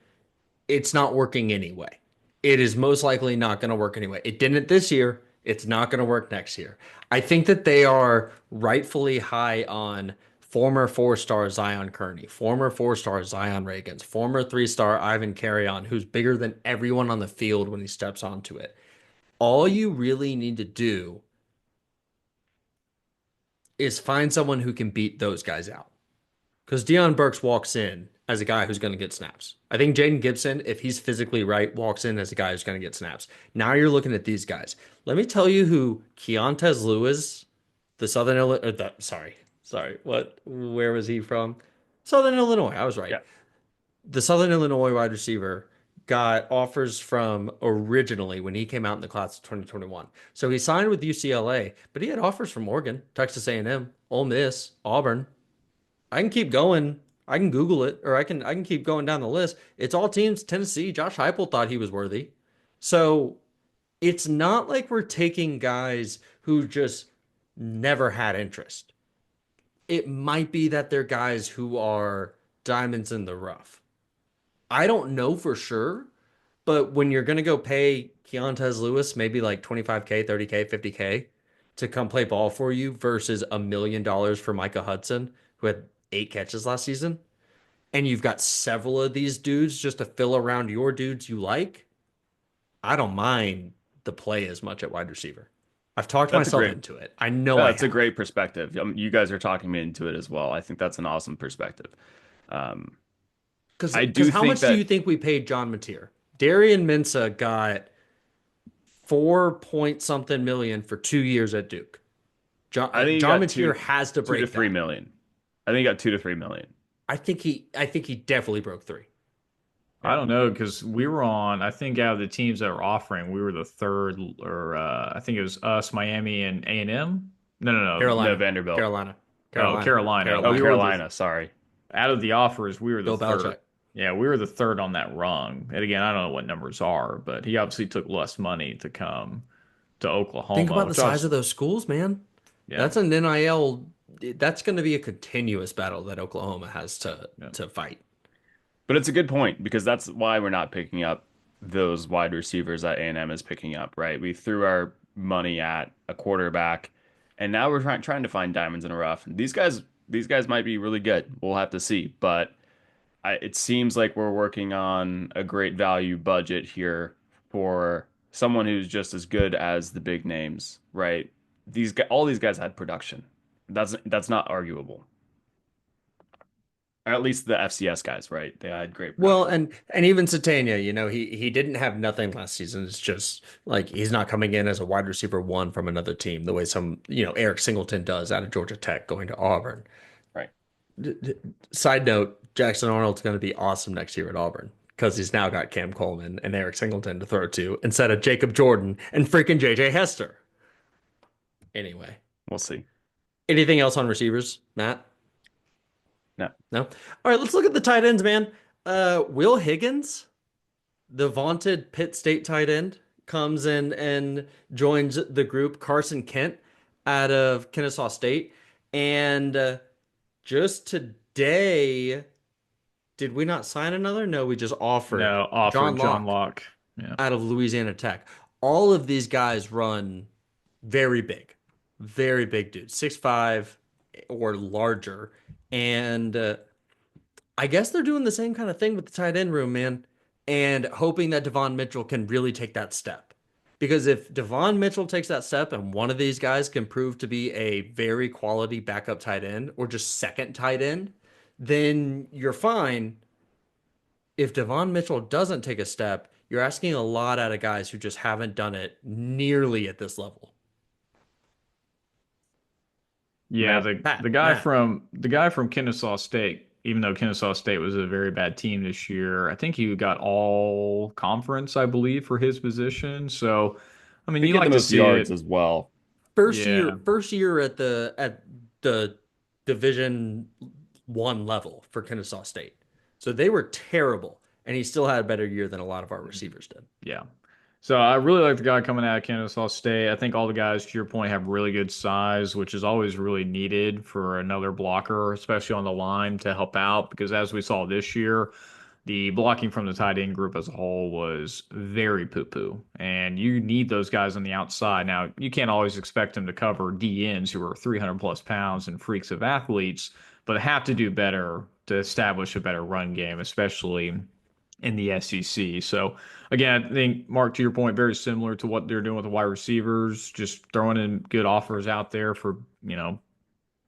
it's not working anyway. It is most likely not going to work anyway. It didn't this year. It's not going to work next year. I think that they are rightfully high on former 4-star Zion Kearney, former 4-star Zion Reagans, former 3-star Ivan Carrion, who's bigger than everyone on the field when he steps onto it. All you really need to do is find someone who can beat those guys out. Because Deion Burks walks in as a guy who's going to get snaps. I think Jaden Gibson, if he's physically right, walks in as a guy who's going to get snaps. Now you're looking at these guys. Let me tell you who Keontez Lewis, the Southern Illinois, sorry, where was he from? Southern Illinois. I was right. Yeah. The Southern Illinois wide receiver got offers from originally when he came out in the class of 2021. So he signed with UCLA, but he had offers from Oregon, Texas A&M, Ole Miss, Auburn. I can keep going. I can Google it, or I can keep going down the list. It's all teams. Tennessee. Josh Heupel thought he was worthy. So it's not like we're taking guys who just never had interest. It might be that they're guys who are diamonds in the rough. I don't know for sure, but when you're gonna go pay Keontez Lewis maybe like 25K, 30K, 50K to come play ball for you versus $1 million for Micah Hudson, who had 8 catches last season, and you've got several of these dudes just to fill around your dudes you like, I don't mind the play as much at wide receiver. I've talked That's a myself great into it. I know I that's a have. great perspective. You guys are talking me into it as well. I think that's an awesome perspective. Um, Because I because do how think much do that you think we paid John Mateer? Darian Mensah got 4 point something million for 2 years at Duke. I think he John got Mateer has to two to break three that. million. I think he got 2 to 3 million. I think he definitely broke three. I Yeah. don't know because we were on, I think out of the teams that were offering, we were the third, or I think it was us, Miami, and A&M. No. No, Carolina, Vanderbilt. Carolina, Oh, Carolina, Carolina. Oh, We Carolina. were the Carolina. Sorry. out of the offers, we were the Bill third. Belichick. Yeah, we were the third on that rung. And again, I don't know what numbers are, but he obviously took less money to come to Think Oklahoma, about the which I size was, of those schools, man. yeah, That's an NIL. That's going to be a continuous battle that Oklahoma has to yeah. to fight. But it's a good point because that's why we're not picking up those wide receivers that A&M is picking up, right? We threw our money at a quarterback, and now we're trying to find diamonds in the rough. These guys might be really good. We'll have to see, but it seems like we're working on a great value budget here for someone who's just as good as the big names, right? All these guys had production. That's not arguable. Or at least the FCS guys, right? They had great Well, production. and even Satania, he didn't have nothing last season. It's just like he's not coming in as a wide receiver one from another team the way some, Eric Singleton does out of Georgia Tech going to Auburn. Right. Side note, Jackson Arnold's going to be awesome next year at Auburn because he's now got Cam Coleman and Eric Singleton to throw to instead of Jacob Jordan and freaking JJ Hester. Anyway, We'll see. anything else on receivers, Matt? No. No? All right, let's look at the tight ends, man. Will Higgins, the vaunted Pitt State tight end, comes in and joins the group. Carson Kent out of Kennesaw State. And just today, did we not sign another? No, we just offered No, offer John John Locke Locke. Yeah. out of Louisiana Tech. All of these guys run very big dudes, 6'5" or larger. And I guess they're doing the same kind of thing with the tight end room, man, and hoping that Devon Mitchell can really take that step. Because if Devon Mitchell takes that step and one of these guys can prove to be a very quality backup tight end or just second tight end, then you're fine. If Devon Mitchell doesn't take a step, you're asking a lot out of guys who just haven't done it nearly at this level. Yeah, Matt, Matt. the guy from Kennesaw State, even though Kennesaw State was a very bad team this year, I think he got all conference, I believe, for his position. So, I mean, could you get the like to most see yards it. as well. Yeah. First year at the Division One level for Kennesaw State. So they were terrible, and he still had a better year than a lot of our receivers did. Yeah. So I really like the guy coming out of Kennesaw State. I think all the guys, to your point, have really good size, which is always really needed for another blocker, especially on the line to help out. Because as we saw this year, the blocking from the tight end group as a whole was very poo-poo. And you need those guys on the outside. Now, you can't always expect them to cover DNs who are 300 plus pounds and freaks of athletes, but have to do better to establish a better run game, especially in the SEC. So again, I think Mark, to your point, very similar to what they're doing with the wide receivers, just throwing in good offers out there for,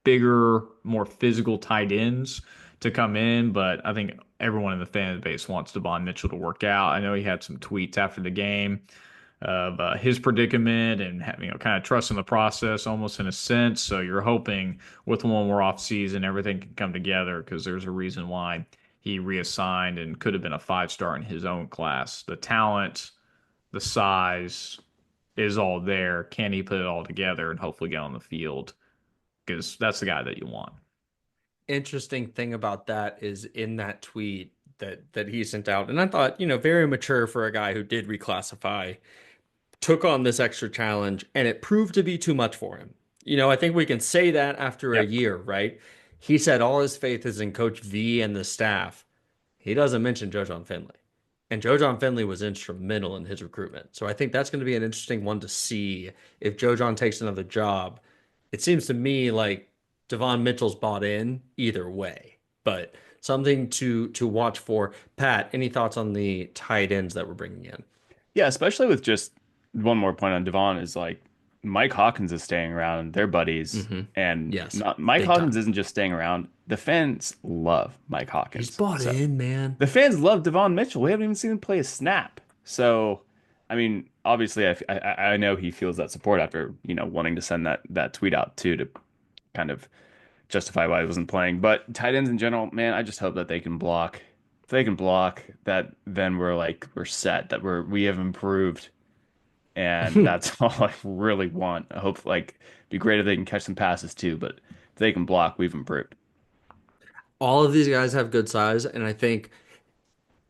bigger, more physical tight ends to come in. But I think everyone in the fan base wants Devon Mitchell to work out. I know he had some tweets after the game of his predicament and kind of trusting the process almost in a sense. So you're hoping with one more off season, everything can come together because there's a reason why he reassigned and could have been a 5-star in his own class. The talent, the size is all there. Can he put it all together and hopefully get on the field? Because that's the guy that you want. Interesting thing about that is in that tweet that he sent out, and I thought, very mature for a guy who did reclassify, took on this extra challenge, and it proved to be too much for him. I think we can say that after a Yep. year, right? He said all his faith is in Coach V and the staff. He doesn't mention Joe Finley. And Joe Finley was instrumental in his recruitment. So I think that's going to be an interesting one to see if Joe takes another job. It seems to me like Devon Mitchell's bought in either way, but something to watch for. Pat, any thoughts on the tight ends that we're bringing in? Yeah, especially with just one more point on Devon is like Mike Hawkins is staying around, they're buddies, Hmm. and Yes, not Mike big time. Hawkins isn't just staying around. The fans love Mike He's Hawkins. bought So in, man. the fans love Devon Mitchell. We haven't even seen him play a snap. So, I mean, obviously, I know he feels that support after wanting to send that tweet out too to kind of justify why he wasn't playing. But tight ends in general, man, I just hope that they can block. If they can block, that then we're set. That we have improved, and that's all I really want. I hope it'd be great if they can catch some passes too. But if they can block, we've improved. All of these guys have good size, and I think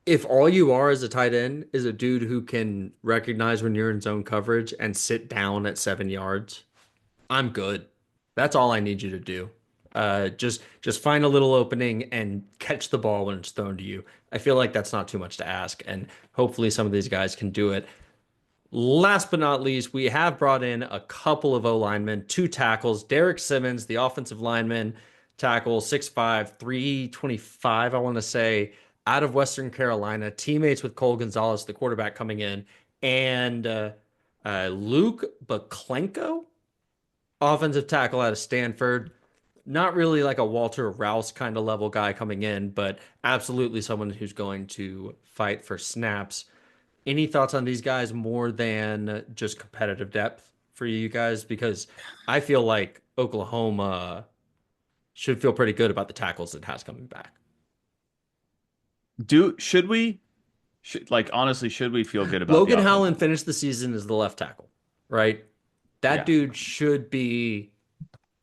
if all you are as a tight end is a dude who can recognize when you're in zone coverage and sit down at 7 yards, I'm good. That's all I need you to do. Just find a little opening and catch the ball when it's thrown to you. I feel like that's not too much to ask, and hopefully some of these guys can do it. Last but not least, we have brought in a couple of O linemen, two tackles. Derek Simmons, the offensive lineman, tackle 6'5", 325, I want to say, out of Western Carolina, teammates with Cole Gonzalez, the quarterback coming in, and Luke Baklenko, offensive tackle out of Stanford. Not really like a Walter Rouse kind of level guy coming in, but absolutely someone who's going to fight for snaps. Any thoughts on these guys more than just competitive depth for you guys? Because I feel like Oklahoma should feel pretty good about the tackles it has coming back. Should we honestly, should we feel good about the Logan offense? Howland finished the season as the left tackle, right? That Yeah. dude should be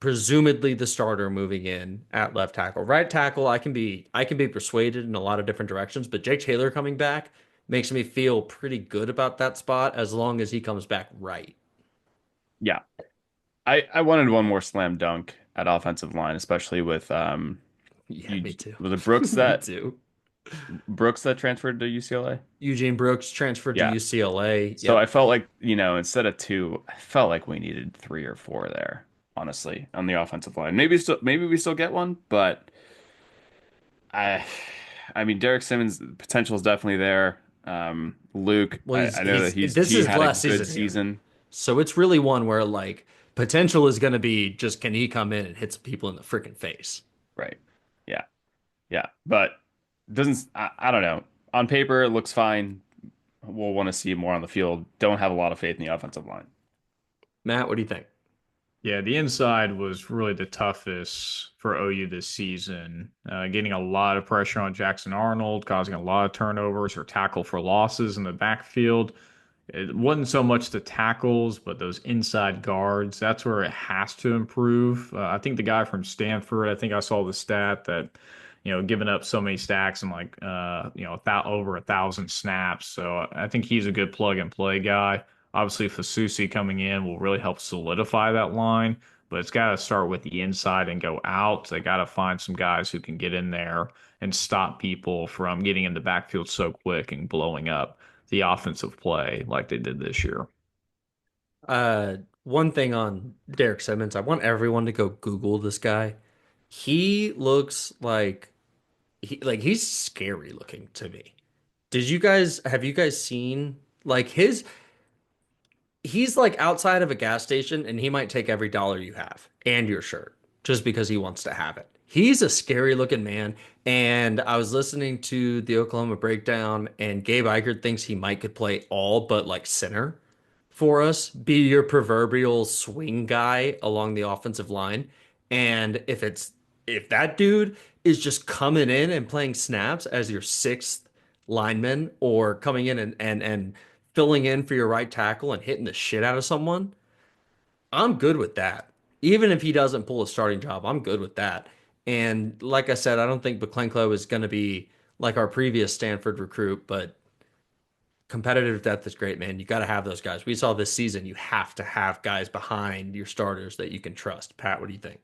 presumably the starter moving in at left tackle. Right tackle, I can be persuaded in a lot of different directions, but Jake Taylor coming back makes me feel pretty good about that spot as long as he comes back right. Yeah. I wanted one more slam dunk at offensive line, especially with Yeah, you me too. was it Brooks Me that too. transferred to UCLA? Eugene Brooks transferred to Yeah. UCLA. So I Yep. felt like, instead of two, I felt like we needed three or four there, honestly, on the offensive line. Maybe we still get one, but I I mean Derek Simmons' potential is definitely there. Luke, Well, I know that he's this he is had a last good season here. season. So it's really one where like potential is going to be just can he come in and hit some people in the freaking face? Right. Yeah. Yeah. But doesn't I don't know. On paper it looks fine. We'll want to see more on the field. Don't have a lot of faith in the offensive line. Matt, what do you think? Yeah, the inside was really the toughest for OU this season. Getting a lot of pressure on Jackson Arnold, causing a lot of turnovers or tackle for losses in the backfield. It wasn't so much the tackles, but those inside guards. That's where it has to improve. I think the guy from Stanford, I think I saw the stat that, giving up so many stacks and like, over 1,000 snaps. So I think he's a good plug and play guy. Obviously, Fusi coming in will really help solidify that line, but it's got to start with the inside and go out. They got to find some guys who can get in there and stop people from getting in the backfield so quick and blowing up the offensive play like they did this year. One thing on Derek Simmons, I want everyone to go Google this guy. He looks he's scary looking to me. Did you guys have you guys seen like his he's like outside of a gas station and he might take every dollar you have and your shirt just because he wants to have it. He's a scary looking man. And I was listening to the Oklahoma breakdown and Gabe Ikard thinks he might could play all but like center for us, be your proverbial swing guy along the offensive line. And if that dude is just coming in and playing snaps as your sixth lineman or coming in and filling in for your right tackle and hitting the shit out of someone, I'm good with that. Even if he doesn't pull a starting job, I'm good with that. And like I said, I don't think Beklenklo is going to be like our previous Stanford recruit, but competitive depth is great, man. You got to have those guys. We saw this season, you have to have guys behind your starters that you can trust. Pat, what do you think?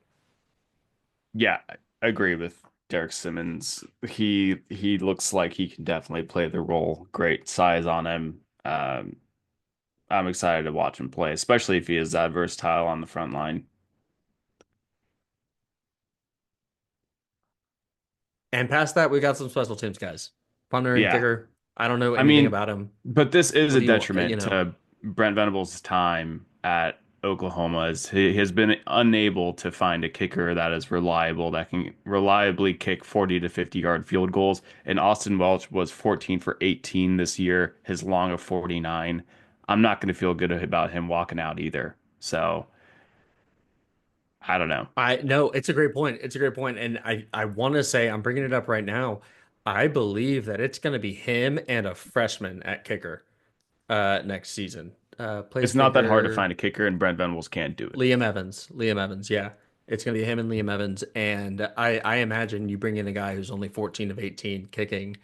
Yeah, I agree with Derek Simmons. He looks like he can definitely play the role. Great size on him. I'm excited to watch him play, especially if he is that versatile on the front line. And past that, we got some special teams guys. Punter and Yeah. kicker. I don't know I anything mean, about him. but this is What a do you want? detriment to Brent Venables' time at Oklahoma, as he has been unable to find a kicker that is reliable, that can reliably kick 40 to 50-yard field goals. And Austin Welch was 14 for 18 this year, his long of 49. I'm not going to feel good about him walking out either. So I don't know. I no, it's a great point. It's a great point, and I want to say I'm bringing it up right now. I believe that it's going to be him and a freshman at kicker next season. Place It's not that hard to find kicker a kicker, and Brent Venables can't do it. Liam Evans. Liam Evans, yeah. It's going to be him and Liam Evans, and I imagine you bring in a guy who's only 14 of 18 kicking.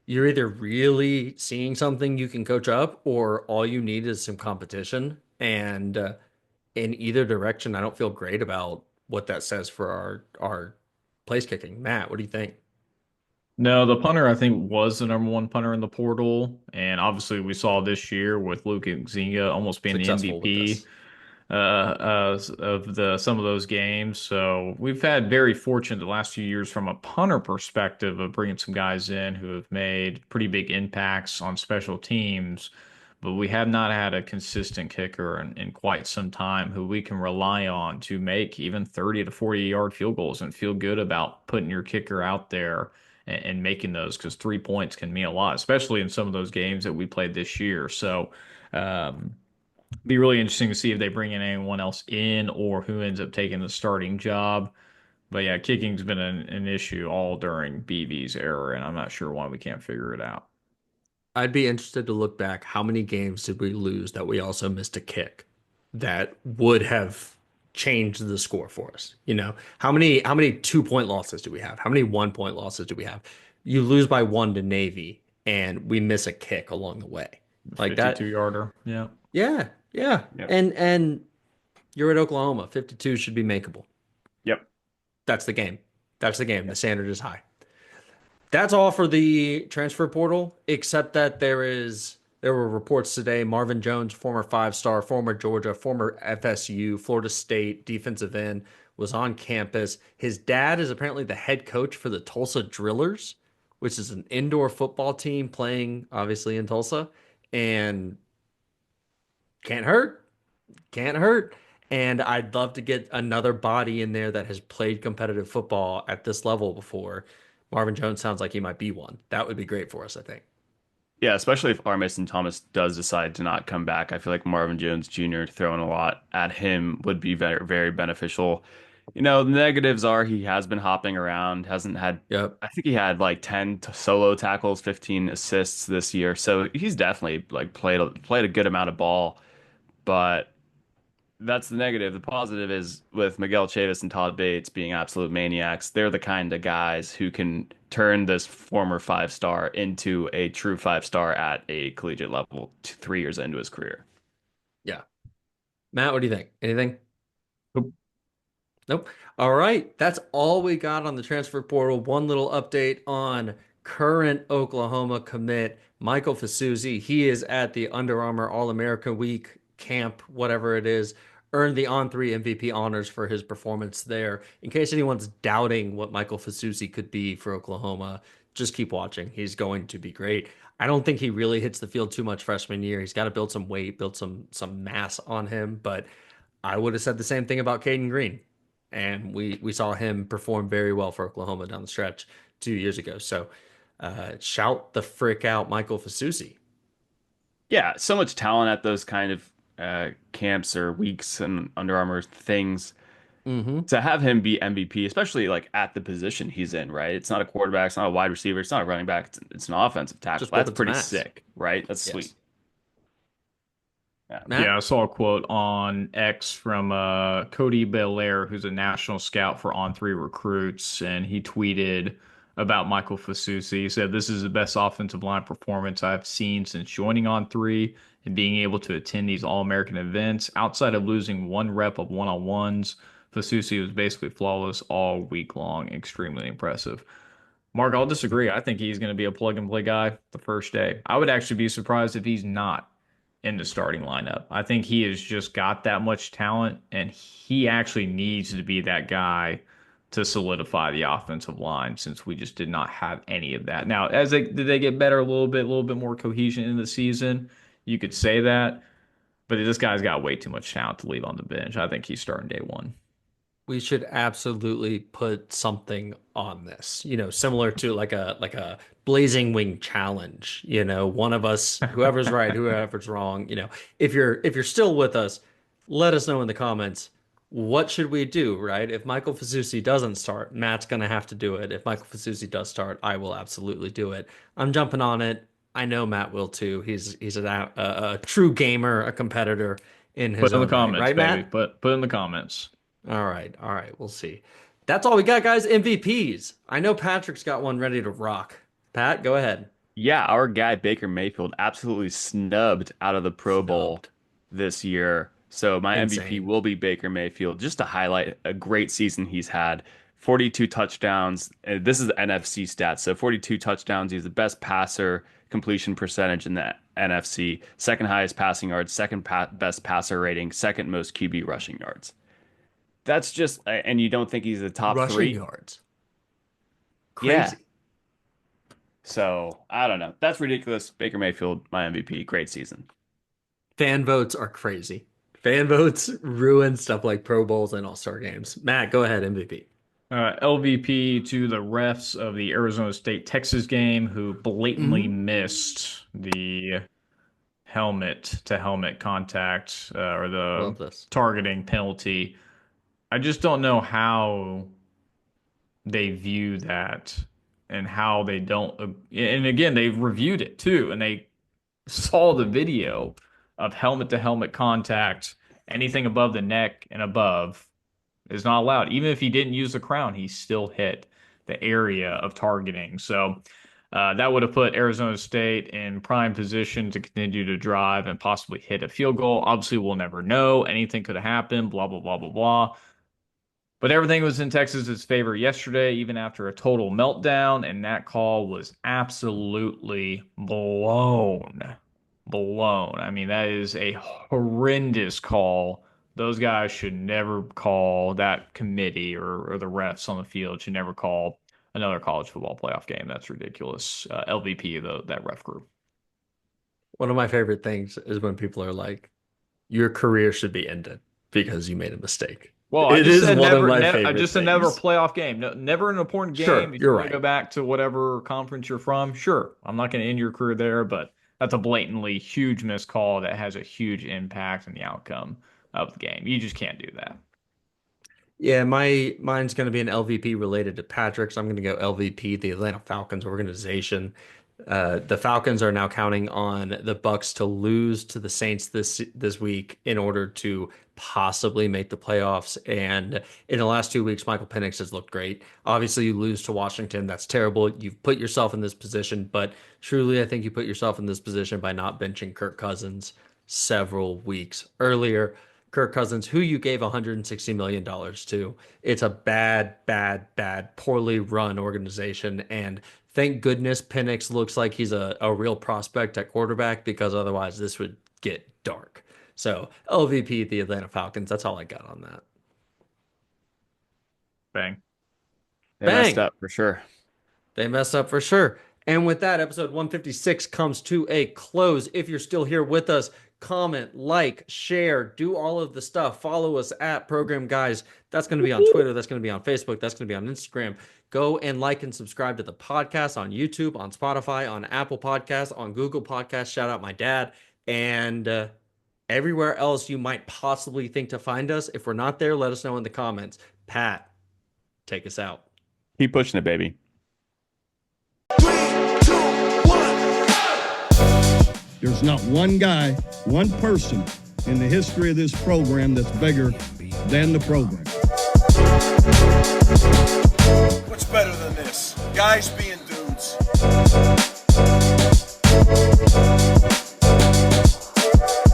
You're either really seeing something you can coach up, or all you need is some competition. And in either direction, I don't feel great about what that says for our place kicking. Matt, what do you think? No, the punter I think was the number one punter in the portal, and obviously we saw this year with Luke Zinga almost being the Successful with MVP this. of the some of those games. So we've had very fortunate the last few years from a punter perspective of bringing some guys in who have made pretty big impacts on special teams, but we have not had a consistent kicker in quite some time who we can rely on to make even 30 to 40-yard field goals and feel good about putting your kicker out there and making those because 3 points can mean a lot, especially in some of those games that we played this year. So. Be really interesting to see if they bring in anyone else in or who ends up taking the starting job. But yeah, kicking's been an issue all during BV's era, and I'm not sure why we can't figure it out. I'd be interested to look back. How many games did we lose that we also missed a kick that would have changed the score for us? How many 2 point losses do we have? How many 1 point losses do we have? You lose by one to Navy and we miss a kick along the way. Like that. 52 yarder. Yeah. Yeah, yeah. Yep. And you're at Oklahoma. 52 should be makeable. Yep. That's the game. That's the game. The standard is high. That's all for the transfer portal, except that there were reports today. Marvin Jones, former 5-star, former Georgia, former FSU, Florida State defensive end, was on campus. His dad is apparently the head coach for the Tulsa Drillers, which is an indoor football team playing obviously in Tulsa, and can't hurt, can't hurt. And I'd love to get another body in there that has played competitive football at this level before. Marvin Jones sounds like he might be one. That would be great for us, I think. Yeah, especially if Armason Thomas does decide to not come back. I feel like Marvin Jones Jr. throwing a lot at him would be very, very beneficial. The negatives are he has been hopping around, hasn't had, Yep. I think he had like 10 solo tackles, 15 assists this year. So he's definitely like played a good amount of ball, but that's the negative. The positive is with Miguel Chavis and Todd Bates being absolute maniacs, they're the kind of guys who can turn this former 5-star into a true 5-star at a collegiate level 3 years into his career. Yeah. Matt, what do you think? Anything? Nope. Nope. All right. That's all we got on the transfer portal. One little update on current Oklahoma commit, Michael Fasuzi. He is at the Under Armour All-America Week camp, whatever it is, earned the On3 MVP honors for his performance there. In case anyone's doubting what Michael Fasuzi could be for Oklahoma, just keep watching. He's going to be great. I don't think he really hits the field too much freshman year. He's got to build some weight, build some mass on him, but I would have said the same thing about Caden Green. And we saw him perform very well for Oklahoma down the stretch 2 years ago. So shout the frick out, Michael Fasusi. Yeah, so much talent at those kind of camps or weeks and Under Armour things. Mm-hmm. To have him be MVP, especially like at the position he's in, right? It's not a quarterback, it's not a wide receiver, it's not a running back, it's an offensive tackle. Just That's building some pretty mass. sick, right? That's sweet. Yes. Yeah. Yeah, Matt? I saw a quote on X from Cody Belair, who's a national scout for On3 Recruits, and he tweeted about Michael Fasusi. He said, "This is the best offensive line performance I've seen since joining On3 and being able to attend these All-American events. Outside of losing one rep of one-on-ones, Fasusi was basically flawless all week long. Extremely impressive." Mark, I'll disagree. I think he's going to be a plug and play guy the first day. I would actually be surprised if he's not in the starting lineup. I think he has just got that much talent, and he actually needs to be that guy to solidify the offensive line since we just did not have any of that. Now, did they get better a little bit more cohesion in the season? You could say that, but this guy's got way too much talent to leave on the bench. I think he's starting day one. We should absolutely put something on this, similar to like a blazing wing challenge. One of us, whoever's right, whoever's wrong, if you're still with us, let us know in the comments. What should we do, right? If Michael Fasusi doesn't start, Matt's gonna have to do it. If Michael Fasusi does start, I will absolutely do it. I'm jumping on it. I know Matt will too. He's a true gamer, a competitor in his Put in the own right, comments, right, baby. Matt? Put in the comments. All right, we'll see. That's all we got, guys. MVPs. I know Patrick's got one ready to rock. Pat, go ahead. Yeah, our guy Baker Mayfield absolutely snubbed out of the Pro Bowl Snubbed. this year. So my MVP Insane. will be Baker Mayfield, just to highlight a great season he's had. 42 touchdowns. This is NFC stats. So 42 touchdowns. He's the best passer completion percentage in the NFC, second highest passing yards, second best passer rating, second most QB rushing yards. That's just, and you don't think he's the top rushing three? yards. Crazy. Yeah. So I don't know. That's ridiculous. Baker Mayfield, my MVP. Great season. Fan votes are crazy. Fan votes ruin stuff like Pro Bowls and All-Star games. Matt, go ahead, MVP. LVP to the refs of the Arizona State-Texas game who blatantly missed the helmet-to-helmet contact or the targeting penalty. I just don't know how they view that and how they don't. And again, they reviewed it too, and they saw the video of helmet-to-helmet contact. Anything above the neck and above is not allowed. Even if he didn't use the crown, he still hit the area of targeting. So that would have put Arizona State in prime position to continue to drive and possibly hit a field goal. Obviously, we'll never know. Anything could have happened, blah, blah, blah, blah, blah. But everything was in Texas's favor yesterday, even after a total meltdown, and that call was absolutely blown. I mean, that is a horrendous call. Those guys should never call, that committee or the refs on the field should never call another college football playoff game. That's ridiculous. LVP, that ref group. One of my favorite things is when people are like, your career should be ended because you made a mistake. Well, it is one of my favorite things. Never a playoff game. No, never an important game. Sure, if you're want right. to go back to whatever conference you're from, sure. I'm not going to end your career there, but that's a blatantly huge missed call that has a huge impact on the outcome of the game. You just can't do that. Yeah, mine's going to be an LVP related to Patrick's. I'm going to go LVP, the Atlanta Falcons organization. The Falcons are now counting on the Bucks to lose to the Saints this week in order to possibly make the playoffs. And in the last 2 weeks, Michael Penix has looked great. Obviously, you lose to Washington. That's terrible. You've put yourself in this position. But truly, I think you put yourself in this position by not benching Kirk Cousins several weeks earlier. Kirk Cousins, who you gave $160 million to. It's a bad, poorly run organization. And thank goodness Penix looks like he's a real prospect at quarterback, because otherwise this would get dark. So LVP, the Atlanta Falcons. That's all I got on that. Bang. They messed up for sure. They messed up for sure. And with that, episode 156 comes to a close. If you're still here with us, comment, like, share, do all of the stuff. Follow us at Program Guyz. That's going to be on Twitter. That's going to be on Facebook. That's going to be on Instagram. Go and like and subscribe to the podcast on YouTube, on Spotify, on Apple Podcasts, on Google Podcasts. Shout out my dad. And everywhere else you might possibly think to find us. If we're not there, let us know in the comments. Pat, take us out. Keep pushing it, baby. 3, 2, 1. There's not one guy, one person in the history of this program that's bigger than the program. What's better than this? Guys being dudes.